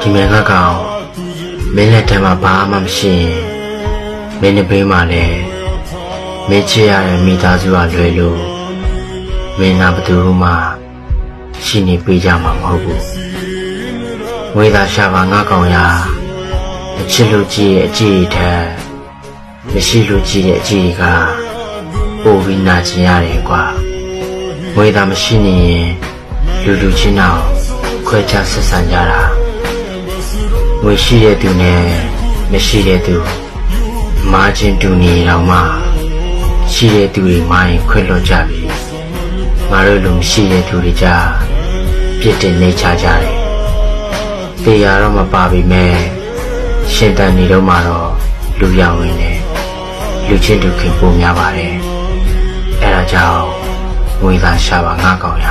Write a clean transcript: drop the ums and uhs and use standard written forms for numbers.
ဒီမြင်ကကောင်မင်းလက်ထဲမှာဘာမှမရှိရင်မင်းနဲ့ဘေးမှာလည်းမင်းချစ်ရတဲ့မိသားစုကလွယ်လို့မင်းနာဘသူမှရှိနေပေးကြမှာမဟုတ်ဘူးငွေသာရှာပါငါကောင်ရာအချစ်လို့ကြည့်ရဲ့အကြည့်ထက်မရှိလို့ကြည့်တဲ့အကြည့်ကပိုပြီးနာကျင်ရတယ်ကွာငွေသာမရှိနေရင်လူချင်းတော့ခွဲခြားဆက်ဆံကြတာငွေရှိတဲ့သူနဲ့မရှိတဲ့သူမာချင်းတူနေတော့မှရှိတဲ့သူတွေမာရင်ခွဲလွတ်ကြပြီငါတို့လူမရှိတဲ့သူတွေကြပြစ်တင်နေချကြတယ်တရားတော့မပါပြီမဲ့ရှင်တန်နေတော့မှတော့လူရောင်ဝင်တယ်လူချင်းတူခင်ပိုများပါတယ်အဲဒါကြောင့်ငွေသာရှာပါငါကောင်ရ